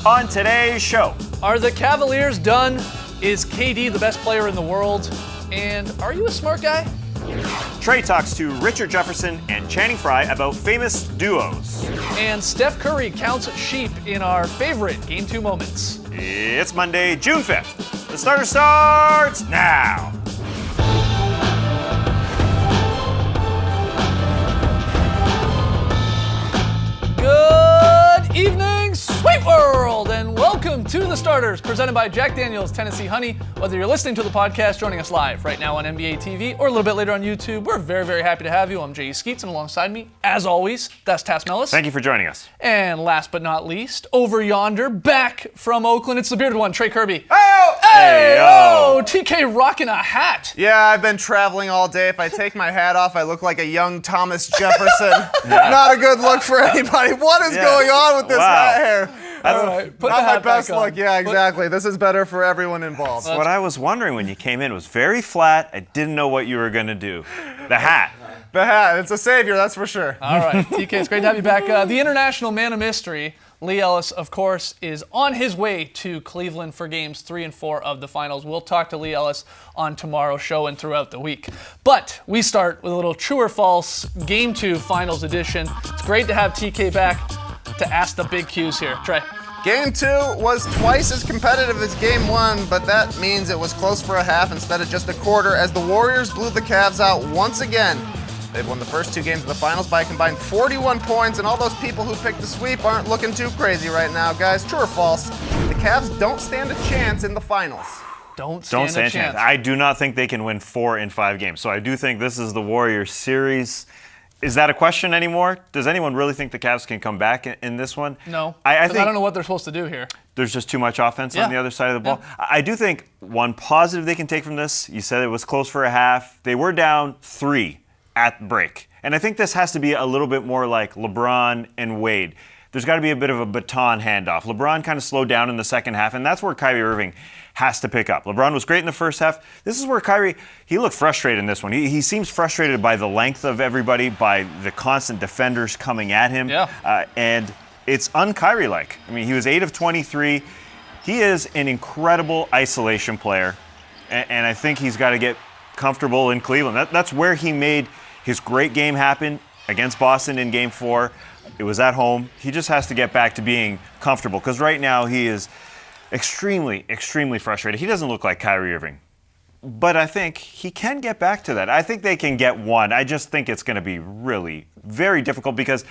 On today's show, Are the Cavaliers done? Is KD the best player in the world? And are you a smart guy? Trey talks to Richard Jefferson and Channing Frye about famous duos. And Steph Curry counts sheep in our favorite Game 2 moments. It's Monday, June 5th. The starter starts now. Good evening, Sweet World, and welcome to The Starters, presented by Jack Daniel's Tennessee Honey. Whether you're listening to the podcast, joining us live right now on NBA TV, or a little bit later on YouTube, we're very, very happy to have you. I'm Jay Skeets, and alongside me, as always, that's Tass Mellis. Thank you for joining us. And last but not least, over yonder, back from Oakland, it's the bearded one, Trey Kirby. Hey, yo. TK rocking a hat. Yeah, I've been traveling all day. If I take my hat off, I look like a young Thomas Jefferson. Not a good look for anybody. What is going on with this hat hair? All right, put Not the my hat best back on. look. Yeah, exactly. This is better for everyone involved. What I was wondering when you came in was very flat. I didn't know what you were going to do. The hat. The hat, it's a savior, that's for sure. All right, TK, it's great to have you back. The international man of mystery, Lee Ellis, of course, is on his way to Cleveland for games 3 and 4 of the finals. We'll talk to Lee Ellis on tomorrow's show and throughout the week. But we start with a little true or false Game 2 finals edition. It's great to have TK back to ask the big Qs here. Trey. Game 2 was twice as competitive as Game 1, but that means it was close for a half instead of just a quarter as the Warriors blew the Cavs out once again. They've won the first 2 games of the finals by a combined 41 points, and all those people who picked the sweep aren't looking too crazy right now, guys. True or false? The Cavs don't stand a chance in the finals. Don't stand a chance. I do not think they can win 4 in 5 games. So I do think this is the Warriors series. Is that a question anymore? Does anyone really think the Cavs can come back in this one? No, I think I don't know what they're supposed to do here. There's just too much offense on the other side of the ball. Yeah. I do think one positive they can take from this, you said it was close for a half. They were down 3 at break. And I think this has to be a little bit more like LeBron and Wade. There's got to be a bit of a baton handoff. LeBron kind of slowed down in the second half, and that's where Kyrie Irving has to pick up. LeBron was great in the first half. This is where Kyrie, he looked frustrated in this one. He seems frustrated by the length of everybody, by the constant defenders coming at him. Yeah. And it's un-Kyrie-like. I mean, he was 8 of 23. He is an incredible isolation player, and I think he's got to get comfortable in Cleveland. That's where he made his great game happen against Boston in Game 4. It was at home. He just has to get back to being comfortable because right now he is extremely, extremely frustrated. He doesn't look like Kyrie Irving. But I think he can get back to that. I think they can get one. I just think it's going to be really very difficult because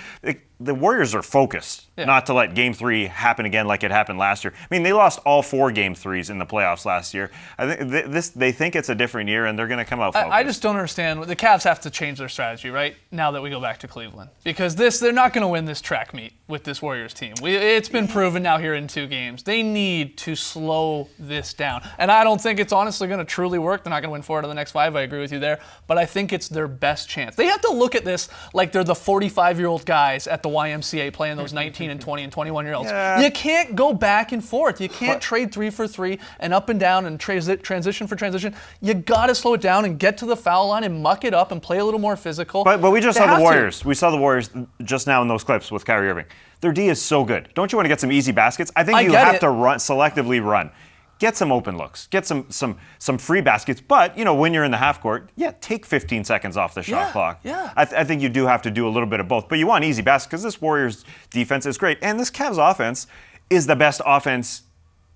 the Warriors are focused not to let Game 3 happen again like it happened last year. I mean, they lost all 4 Game 3s in the playoffs last year. I think they think it's a different year, and they're going to come out focused. I just don't understand. The Cavs have to change their strategy, right, now that we go back to Cleveland. Because they're not going to win this track meet with this Warriors team. It's been proven now here in 2 games. They need to slow this down. And I don't think it's honestly going to truly work. They're not going to win 4 out of the next 5. I agree with you there. But I think it's their best chance. They have to look at this like they're the 45-year-old guys at the YMCA playing those 19 and 20 and 21-year-olds. Yeah. You can't go back and forth. You can't trade 3 for 3 and up and down and transition for transition. You got to slow it down and get to the foul line and muck it up and play a little more physical. But we just saw the Warriors. We saw the Warriors just now in those clips with Kyrie Irving. Their D is so good. Don't you want to get some easy baskets? I think you have to selectively run. Get some open looks. Get some free baskets. But, when you're in the half court, take 15 seconds off the shot clock. Yeah. I think you do have to do a little bit of both. But you want easy baskets because this Warriors defense is great. And this Cavs offense is the best offense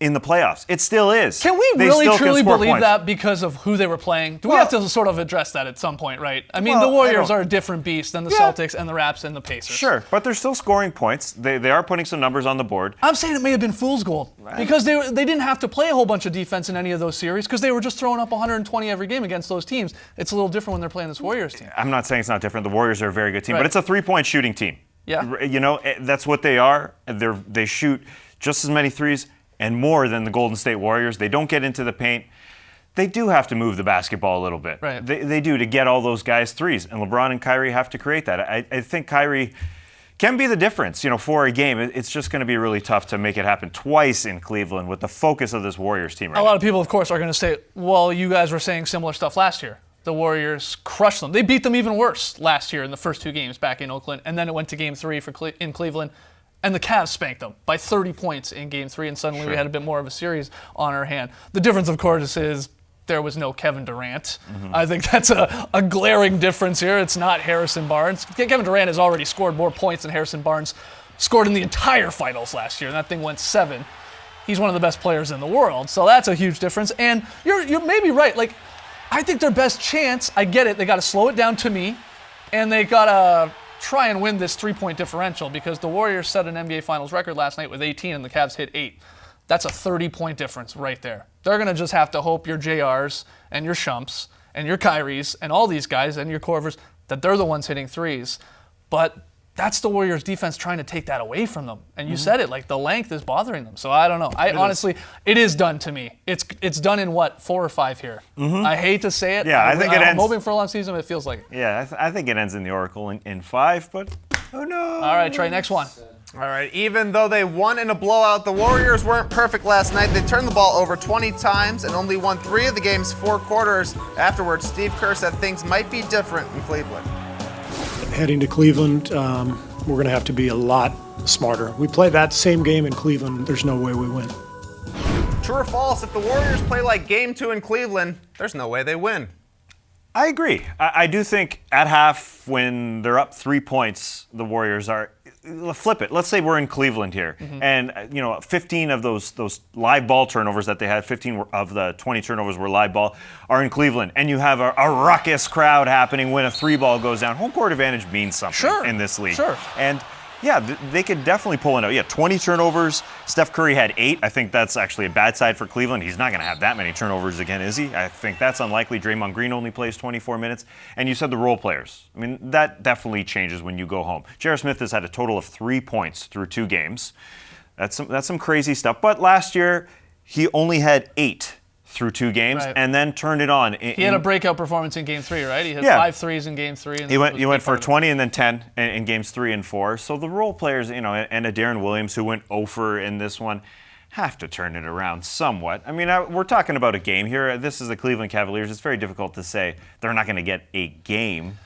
in the playoffs. It still is. Can we really truly believe that because of who they were playing? Do we have to sort of address that at some point, right? I mean, the Warriors are a different beast than the Celtics and the Raps and the Pacers. Sure, but they're still scoring points. They are putting some numbers on the board. I'm saying it may have been fool's gold because they didn't have to play a whole bunch of defense in any of those series because they were just throwing up 120 every game against those teams. It's a little different when they're playing this Warriors team. I'm not saying it's not different. The Warriors are a very good team, but it's a 3-point shooting team. Yeah. That's what they are. They shoot just as many threes and more than the Golden State Warriors. They don't get into the paint. They do have to move the basketball a little bit. Right. They do to get all those guys threes. And LeBron and Kyrie have to create that. I think Kyrie can be the difference, for a game. It's just going to be really tough to make it happen twice in Cleveland with the focus of this Warriors team right now. A lot of people, of course, are going to say, well, you guys were saying similar stuff last year. The Warriors crushed them. They beat them even worse last year in the first 2 games back in Oakland, and then it went to Game 3 in Cleveland. And the Cavs spanked them by 30 points in Game 3, and suddenly we had a bit more of a series on our hand. The difference, of course, is there was no Kevin Durant. I think that's a glaring difference here. It's not Harrison Barnes. Kevin Durant has already scored more points than Harrison Barnes scored in the entire finals last year, and that thing went 7. He's one of the best players in the world, so that's a huge difference. And you're maybe right. Like, I think their best chance, I get it, they got to slow it down to me, and they got to try and win this 3-point differential because the Warriors set an NBA Finals record last night with 18 and the Cavs hit 8. That's a 30-point difference right there. They're going to just have to hope your JRs and your Shumps and your Kyries and all these guys and your Corvers, that they're the ones hitting threes. But that's the Warriors' defense trying to take that away from them. And you said it, like the length is bothering them. So I don't know. It is done to me. It's done in what, 4 or 5 here. I hate to say it. Yeah, I think it ends. I'm hoping for a long season, but it feels like it. Yeah, I think it ends in the Oracle in 5, but who knows? All right, Trey, next one. All right, even though they won in a blowout, the Warriors weren't perfect last night. They turned the ball over 20 times and only won 3 of the game's 4 quarters. Afterwards, Steve Kerr said things might be different in Cleveland. Heading to Cleveland, we're going to have to be a lot smarter. We play that same game in Cleveland, there's no way we win. True or false, if the Warriors play like Game 2 in Cleveland, there's no way they win. I agree. I do think at half, when they're up 3 points, the Warriors are. Flip it. Let's say we're in Cleveland here, and 15 of those live ball turnovers that they had, 15 of the 20 turnovers were live ball, are in Cleveland, and you have a ruckus crowd happening when a 3-ball goes down. Home court advantage means something in this league. Sure. And yeah, they could definitely pull it out. Yeah, 20 turnovers. Steph Curry had 8. I think that's actually a bad side for Cleveland. He's not going to have that many turnovers again, is he? I think that's unlikely. Draymond Green only plays 24 minutes. And you said the role players. I mean, that definitely changes when you go home. J.R. Smith has had a total of 3 points through 2 games. That's some crazy stuff. But last year, he only had 8 through 2 games, and then turned it on. He had a breakout performance in Game 3, right? He had 5 threes in Game 3. And he went for 20 and then 10 in Games 3 and 4. So the role players, and a Darren Williams who went 0 for in this one, have to turn it around somewhat. I mean, we're talking about a game here. This is the Cleveland Cavaliers. It's very difficult to say they're not going to get a game.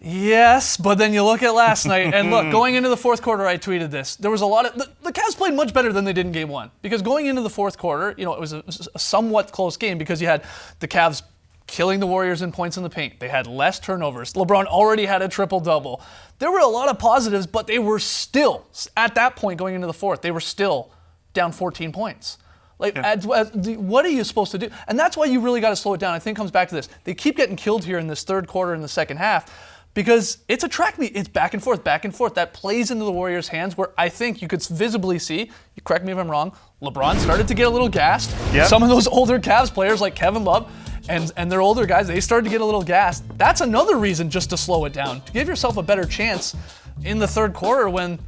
Yes, but then you look at last night, and look, going into the fourth quarter, I tweeted this. There was a lot of the Cavs played much better than they did in Game 1 because going into the fourth quarter, it was a somewhat close game because you had the Cavs killing the Warriors in points in the paint. They had less turnovers. LeBron already had a triple-double. There were a lot of positives, but they were still, at that point going into the fourth, they were still down 14 points. What are you supposed to do? And that's why you really got to slow it down. I think it comes back to this. They keep getting killed here in this third quarter in the second half. Because it's a track meet. It's back and forth, back and forth. That plays into the Warriors' hands where I think you could visibly see, you correct me if I'm wrong, LeBron started to get a little gassed. Yep. Some of those older Cavs players like Kevin Love and their older guys, they started to get a little gassed. That's another reason just to slow it down, to give yourself a better chance in the third quarter when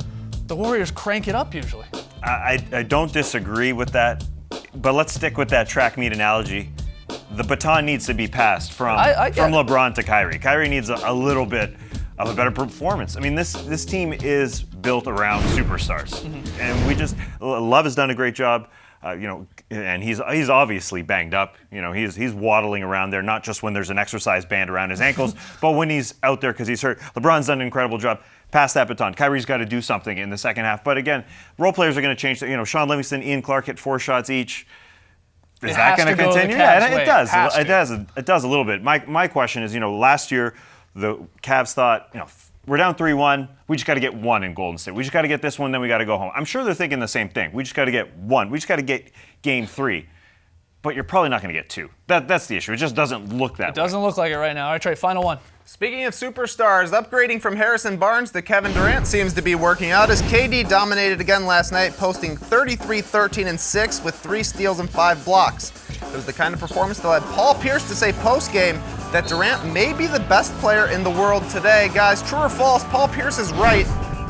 the Warriors crank it up usually. I don't disagree with that, but let's stick with that track meet analogy. The baton needs to be passed from LeBron to Kyrie. Kyrie needs a little bit of a better performance. I mean, this team is built around superstars, and Love has done a great job. And he's obviously banged up. He's waddling around there, not just when there's an exercise band around his ankles, but when he's out there because he's hurt. LeBron's done an incredible job. Pass that baton. Kyrie's got to do something in the second half. But again, role players are going to change. Sean Livingston, Ian Clark hit 4 shots each. Is that going to continue? Yeah, it does. It does a little bit. My question is, last year the Cavs thought, we're down 3-1. We just got to get 1 in Golden State. We just got to get this one, then we got to go home. I'm sure they're thinking the same thing. We just got to get 1. We just got to get Game 3. But you're probably not going to get 2. That's the issue. It just doesn't look that way. It doesn't look like it right now. All right, Trey, final one. Speaking of superstars, upgrading from Harrison Barnes to Kevin Durant seems to be working out as KD dominated again last night, posting 33, 13, and 6 with 3 steals and 5 blocks. It was the kind of performance that led Paul Pierce to say post-game that Durant may be the best player in the world today. Guys, true or false, Paul Pierce is right.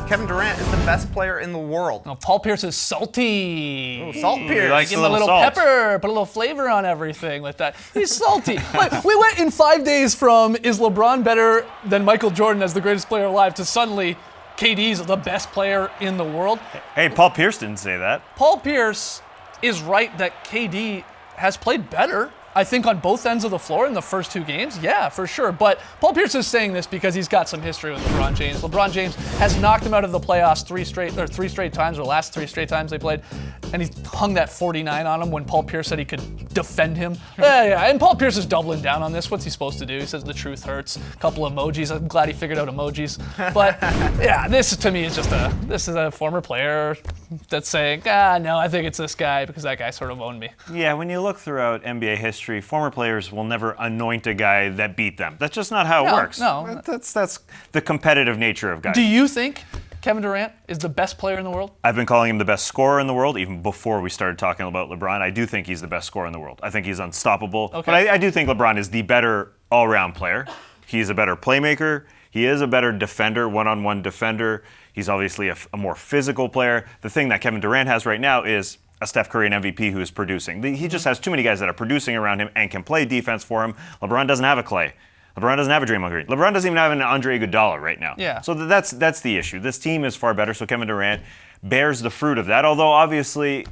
Kevin Durant is the best player in the world. No, Paul Pierce is salty. Oh, salt Pierce. He likes Give him a little salt. pepper, put a little flavor on everything like that. He's salty. We went in 5 days from is LeBron better than Michael Jordan as the greatest player alive to suddenly KD's the best player in the world. Hey, Paul Pierce didn't say that. Paul Pierce is right that KD has played better I think on both ends of the floor in the first 2 games, yeah, for sure. But Paul Pierce is saying this because he's got some history with LeBron James. LeBron James has knocked him out of the playoffs 3 straight times, or last 3 straight times they played, and he hung that 49 on him when Paul Pierce said he could defend him. Yeah, and Paul Pierce is doubling down on this. What's he supposed to do? He says the truth hurts. A couple emojis. I'm glad he figured out emojis. But yeah, this to me is just this is a former player that's saying, no, I think it's this guy because that guy sort of owned me. Yeah, when you look throughout NBA history, former players will never anoint a guy that beat them. That's just not how it works. No. That's the competitive nature of guys. Do you think Kevin Durant is the best player in the world? I've been calling him the best scorer in the world even before we started talking about LeBron. I do think he's the best scorer in the world. I think he's unstoppable. Okay. But I do think LeBron is the better all-around player. He's a better playmaker. He is a better defender, one-on-one defender. He's obviously a more physical player. The thing that Kevin Durant has right now is a Steph Curry and MVP who is producing. He just has too many guys that are producing around him and can play defense for him. LeBron doesn't have a Clay. LeBron doesn't have a Draymond Green. LeBron doesn't even have an Andre Iguodala right now. Yeah. So that's the issue. This team is far better, so Kevin Durant bears the fruit of that, although obviously,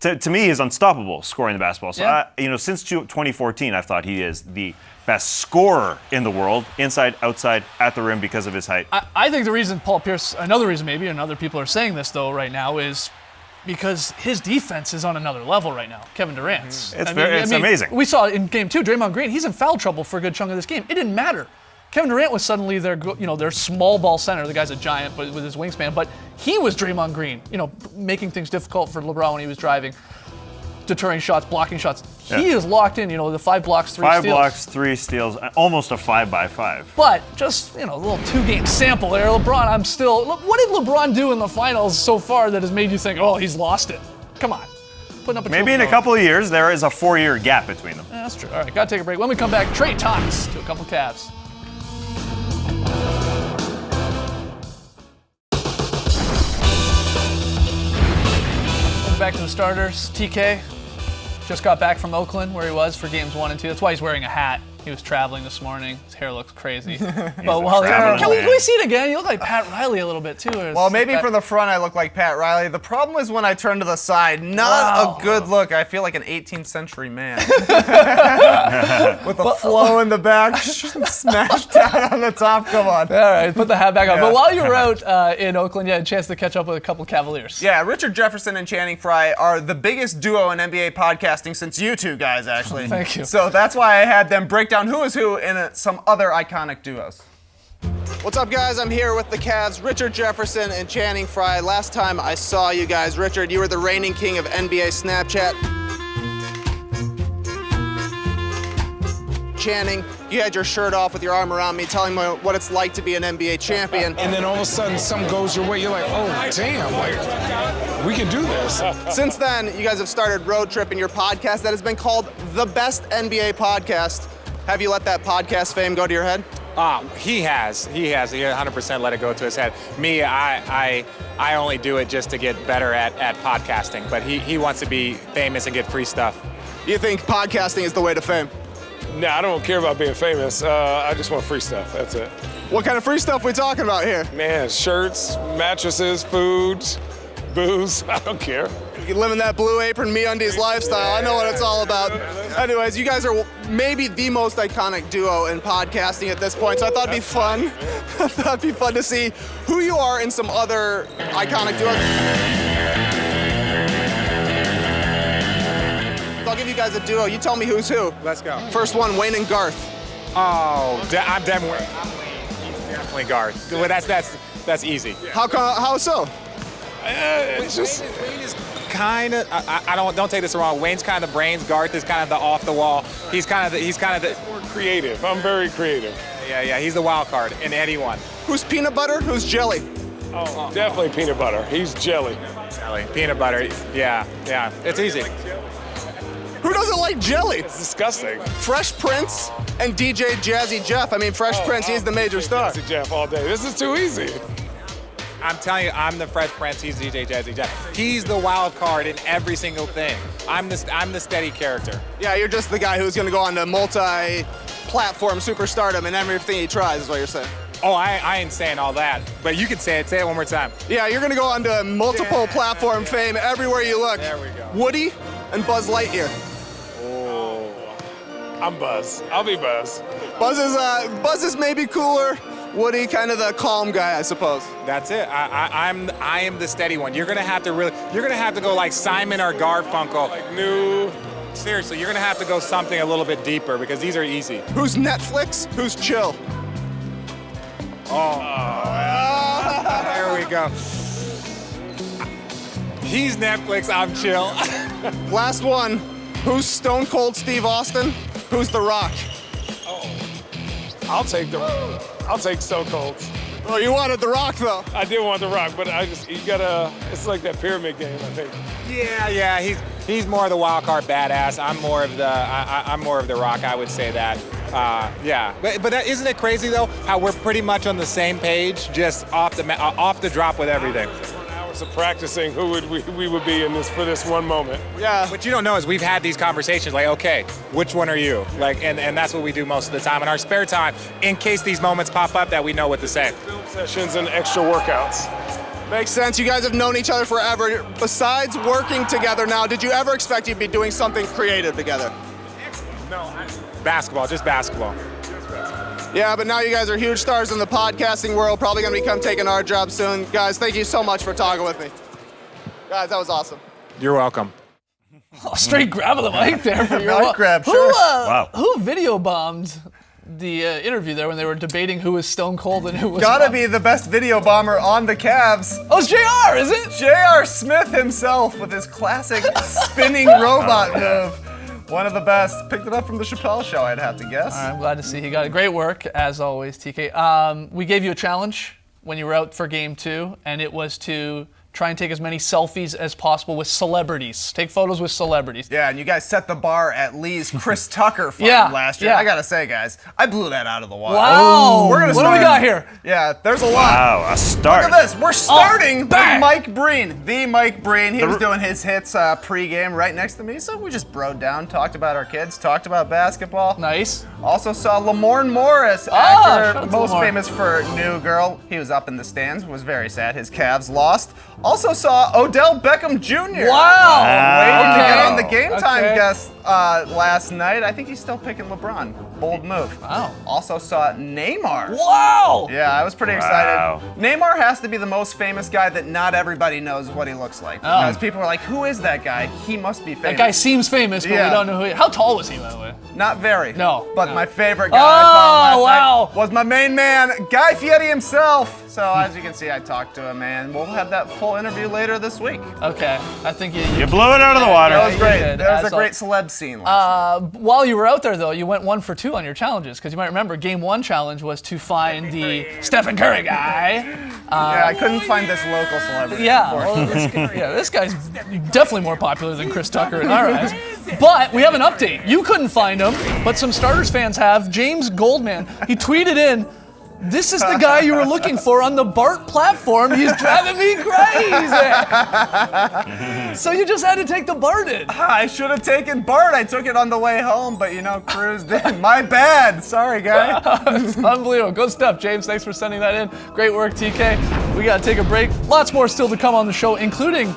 to me, he's unstoppable scoring the basketball. So, since 2014, I've thought he is the best scorer in the world, inside, outside, at the rim because of his height. I think the reason Paul Pierce, another reason maybe, and other people are saying this though right now, is because his defense is on another level right now. Kevin Durant's. It's amazing. We saw in game 2, Draymond Green, he's in foul trouble for a good chunk of this game. It didn't matter. Kevin Durant was suddenly their small ball center. The guy's a giant, but with his wingspan. But he was Draymond Green, making things difficult for LeBron when he was driving, deterring shots, blocking shots. He is locked in. The 5 blocks, 3 steals. 5 blocks, 3 steals, almost a 5x5. But just a little 2-game sample there. LeBron, what did LeBron do in the finals so far that has made you think, oh, he's lost it? Come on. Putting up a Maybe in a couple of years, there is a 4-year gap between them. Yeah, that's true. All right, got to take a break. When we come back, Trey talks to a couple Cavs. Welcome back to the starters. TK just got back from Oakland, where he was for games 1 and 2. That's why he's wearing a hat. He was traveling this morning. His hair looks crazy. But can we see it again? You look like Pat Riley a little bit too. Well, maybe from the front I look like Pat Riley. The problem is when I turn to the side, not a good look. I feel like an 18th century man. With a flow in the back, smashed down on the top. Come on. All right, put the hat back on. But while you were out in Oakland, you had a chance to catch up with a couple Cavaliers. Yeah, Richard Jefferson and Channing Frye are the biggest duo in NBA podcasting since you two guys, actually. Thank you. So that's why I had them break down who is who in some other iconic duos. What's up, guys? I'm here with the Cavs, Richard Jefferson and Channing Frye. Last time I saw you guys, Richard, you were the reigning king of NBA Snapchat. Channing, you had your shirt off with your arm around me, telling me what it's like to be an NBA champion. And then all of a sudden, something goes your way. You're like, oh, damn, we can do this. Since then, you guys have started Road Trip in your podcast that has been called the best NBA podcast. Have you let that podcast fame go to your head? He has. He 100% let it go to his head. Me, I only do it just to get better at podcasting, but he wants to be famous and get free stuff. You think podcasting is the way to fame? No, I don't care about being famous. I just want free stuff. That's it. What kind of free stuff we talking about here? Man, shirts, mattresses, food, booze. I don't care. You're living that Blue Apron MeUndies lifestyle. I know what it's all about. Anyways, you guys are maybe the most iconic duo in podcasting at this point, so I thought it'd be fun. I thought it'd be fun to see who you are in some other iconic duos. I'll give you guys a duo. You tell me who's who. Let's go. First one, Wayne and Garth. Oh, I'm definitely Garth. Well, that's easy. How so? It's just Wayne is kind of. I don't take this wrong. Wayne's kind of the brains. Garth is kind of the off the wall. He's kind of the. more creative. I'm very creative. Yeah. He's the wild card in anyone. Who's peanut butter? Who's jelly? Oh, definitely peanut butter. He's jelly. Peanut butter. Yeah. It's easy. Who doesn't like jelly? It's disgusting. Fresh Prince and DJ Jazzy Jeff. I mean, Fresh Prince, he's the major star. Jazzy Jeff all day. This is too easy. I'm telling you, I'm the Fresh Prince. He's DJ Jazzy Jeff. He's the wild card in every single thing. I'm the steady character. Yeah, you're just the guy who's going to go on to multi-platform superstardom and everything he tries, is what you're saying. Oh, I ain't saying all that, but you can say it. Say it one more time. Yeah, you're going to go on to multiple platform fame everywhere you look. There we go. Woody and Buzz Lightyear. I'm Buzz. I'll be Buzz. Buzz is maybe cooler. Woody, kind of the calm guy, I suppose. That's it. I am the steady one. You're gonna have to go like Simon or Garfunkel. Like new. Seriously, you're gonna have to go something a little bit deeper because these are easy. Who's Netflix? Who's chill? There we go. He's Netflix, I'm chill. Last one. Who's Stone Cold Steve Austin? Who's The Rock? I'll take Stone Cold. Oh, you wanted The Rock though. I did want The Rock, but it's like that pyramid game, I think. Yeah, he's more of the wild card badass. I'm more of the Rock, I would say that. Yeah, but that, isn't it crazy though how we're pretty much on the same page, just off the drop with everything. Of practicing who we would be in this for this one moment. Yeah. What you don't know is we've had these conversations like, okay, which one are you? Like, and that's what we do most of the time in our spare time, in case these moments pop up that we know what to say. Film sessions and extra workouts. Makes sense. You guys have known each other forever. Besides working together now, did you ever expect you'd be doing something creative together? No, basketball, just basketball. Yeah, but now you guys are huge stars in the podcasting world, probably going to become taking our job soon. Guys, thank you so much for talking with me. Guys, that was awesome. You're welcome. Oh, straight grab of the mic there for your Mic grab, who, sure. Wow. Who video bombed the interview there when they were debating who was Stone Cold and who was Gotta not? be the best video bomber on the Cavs. Oh, it's JR, is it? J.R. Smith himself with his classic spinning robot move. One of the best. Picked it up from the Chappelle Show, I'd have to guess. I'm glad to see he got it. Great work, as always, TK. We gave you a challenge when you were out for game 2, and it was to try and take as many selfies as possible with celebrities. Take photos with celebrities. Yeah, and you guys set the bar at Lee's Chris Tucker fight Yeah, last year. yeah. I gotta say, guys, I blew that out of the water. Wow. We're gonna What do we start- got here? Yeah, there's a lot. Wow, a start. Look at this. We're starting with bang. Mike Breen. The Mike Breen. He was doing his hits pregame right next to me, so we just broed down, talked about our kids, talked about basketball. Nice. Also saw Lamorne Morris, shout actor out to most Lamorne. famous for New Girl. He was up in the stands, was very sad. His Cavs lost. Also saw Odell Beckham Jr. Wow. Waiting to Okay. get on the game time Okay. guest last night. I think he's still picking LeBron. Bold move. Wow. Also saw Neymar. Wow. Yeah, I was pretty Wow. excited. Neymar has to be the most famous guy that not everybody knows what he looks like. Oh. Because people are like, who is that guy? He must be famous. That guy seems famous, but Yeah. we don't know who he is. How tall was he, by the way? Not very. No. But No. my favorite guy I saw Oh, last wow. night was my main man, Guy Fieri himself. So as you can see, I talked to him, and we'll have that full interview later this week. Okay. I think You blew it out of the water. That was you great. did, There was as a great celeb scene last night. While you were out there, though, you went 1 for 2 on your challenges, because you might remember Game 1 challenge was to find the Stephen Curry guy. Yeah, I couldn't find this local celebrity. Yeah, well, this guy's definitely more popular than Chris Tucker in our eyes. But we have an update. You couldn't find him, but some Starters fans have. James Goldman, he tweeted in, "This is the guy you were looking for on the BART platform. He's driving me crazy." So you just had to take the BART in. I should have taken Bart. I took it on the way home, but cruised in. My bad. Sorry, guy. It's unbelievable. Good stuff, James. Thanks for sending that in. Great work, TK. We got to take a break. Lots more still to come on the show, including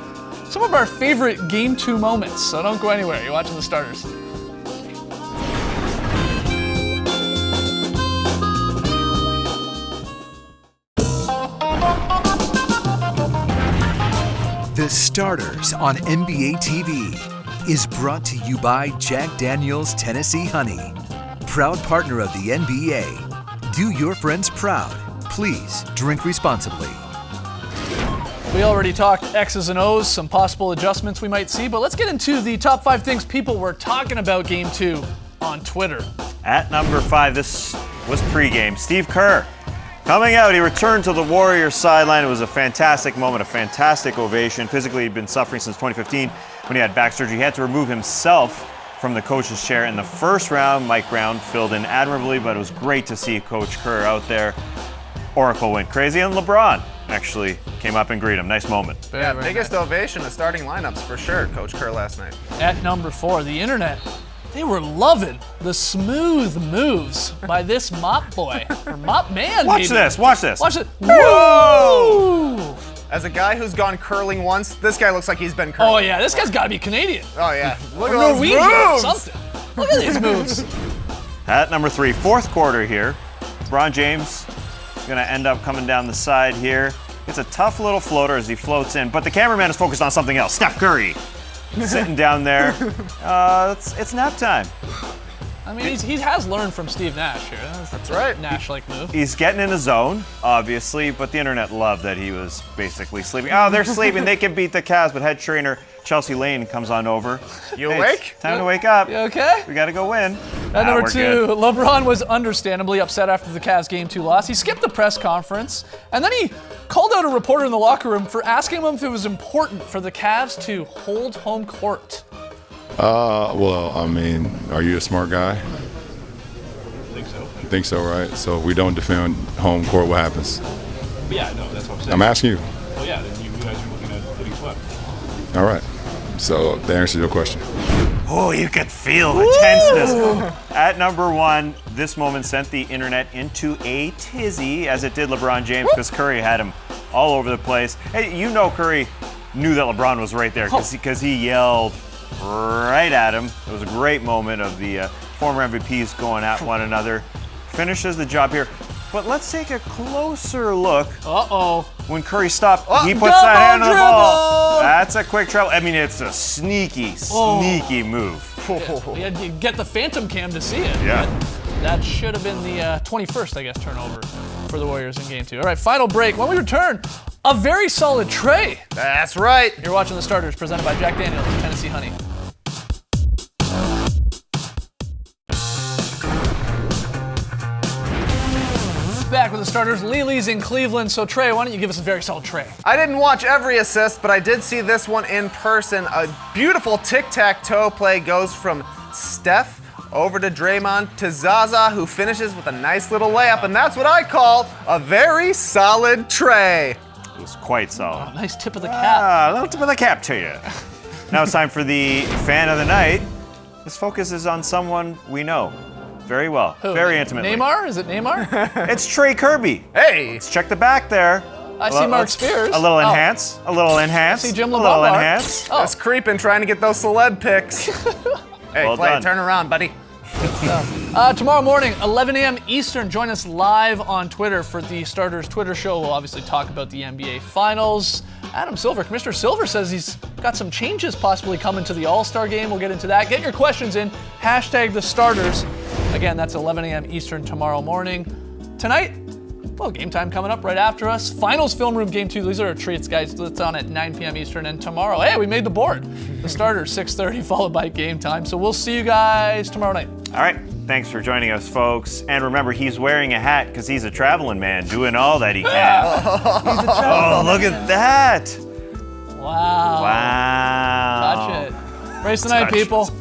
some of our favorite Game 2 moments. So don't go anywhere. You're watching the Starters. The Starters on NBA TV is brought to you by Jack Daniel's Tennessee Honey, proud partner of the NBA. Do your friends proud. Please drink responsibly. We already talked X's and O's, some possible adjustments we might see, but let's get into the top 5 things people were talking about Game 2 on Twitter. At number 5, this was pregame. Steve Kerr coming out. He returned to the Warriors sideline. It was a fantastic moment, a fantastic ovation. Physically, he'd been suffering since 2015 when he had back surgery. He had to remove himself from the coach's chair. In the first round, Mike Brown filled in admirably, but it was great to see Coach Kerr out there. Oracle went crazy, and LeBron actually came up and greeted him. Nice moment. Yeah, biggest ovation of starting lineups for sure, Coach Kerr last night. At number 4, the internet. They were loving the smooth moves by this mop boy, or mop man, Watch maybe. this, watch this. Watch it. Whoa! As a guy who's gone curling once, this guy looks like he's been curling. Oh yeah, this guy's got to be Canadian. Oh yeah. Look Or at those Norwegian or moves. something. Look at these moves. At number 3, fourth quarter here. LeBron James going to end up coming down the side here. It's a tough little floater as he floats in, but the cameraman is focused on something else. Steph Curry sitting down there. It's nap time. I mean, he has learned from Steve Nash here. That's right. Nash-like move. He's getting in a zone, obviously, but the internet loved that he was basically sleeping. Oh, they're sleeping. They can beat the Cavs, but head trainer Chelsea Lane comes on over. You Hey, awake? it's time to wake up. You okay? We got to go win. At number we're 2, good. LeBron was understandably upset after the Cavs Game 2 loss. He skipped the press conference, and then he called out a reporter in the locker room for asking him if it was important for the Cavs to hold home court. Well, I mean, are you a smart guy? Think so, right? So if we don't defend home court, what happens? Yeah, no, that's what I'm saying. I'm asking you. Well, yeah, then you guys are looking at getting swept. All right. So that answers your question. Oh, you could feel the tenseness. At number 1, this moment sent the internet into a tizzy, as it did LeBron James, because Curry had him all over the place. Hey, you know Curry knew that LeBron was right there because he yelled right at him. It was a great moment of the former MVPs going at one another. Finishes the job here. But let's take a closer look. Uh-oh. When Curry stopped, he puts double that hand on the ball. dribble! That's a quick travel. I mean, it's a sneaky move. You had to get the Phantom Cam to see it. Yeah. That should have been the 21st, I guess, turnover for the Warriors in Game 2. All right, final break. When we return, a very solid Trey. That's right. You're watching The Starters, presented by Jack Daniels and Tennessee Honey. Back with The Starters. Lily's in Cleveland. So, Trey, why don't you give us a very solid Trey? I didn't watch every assist, but I did see this one in person. A beautiful tic-tac-toe play goes from Steph over to Draymond to Zaza, who finishes with a nice little layup, and that's what I call a very solid Trey. It was quite solid. Nice tip of the cap. A little tip of the cap to you. Now it's time for the fan of the night. This focus is on someone we know very well, Who? very intimately. Neymar? Is it Neymar? It's Trey Kirby. Hey! Let's check the back there. I see Mark Spears. A little Oh. enhance. A little enhance. I see Jim A little LeBron. enhance. Oh. Just creeping, trying to get those celeb pics. Hey, Well Clay, done. turn around, buddy. Tomorrow morning, 11 a.m. Eastern, join us live on Twitter for the Starters Twitter show. We'll obviously talk about the NBA Finals. Adam Silver, Commissioner Silver, says he's got some changes possibly coming to the All-Star game. We'll get into that. Get your questions in. Hashtag the Starters. Again, that's 11 a.m. Eastern tomorrow morning. Tonight, well, game time coming up right after us. Finals Film Room Game 2. These are our treats, guys. It's on at 9 p.m. Eastern. And tomorrow, hey, we made the board. The Starters, 6:30, followed by Game Time. So we'll see you guys tomorrow night. All right. Thanks for joining us, folks. And remember, he's wearing a hat because he's a traveling man doing all that he can. Oh, look at that. Wow. Wow. Touch it. Race the night, Touch people. it.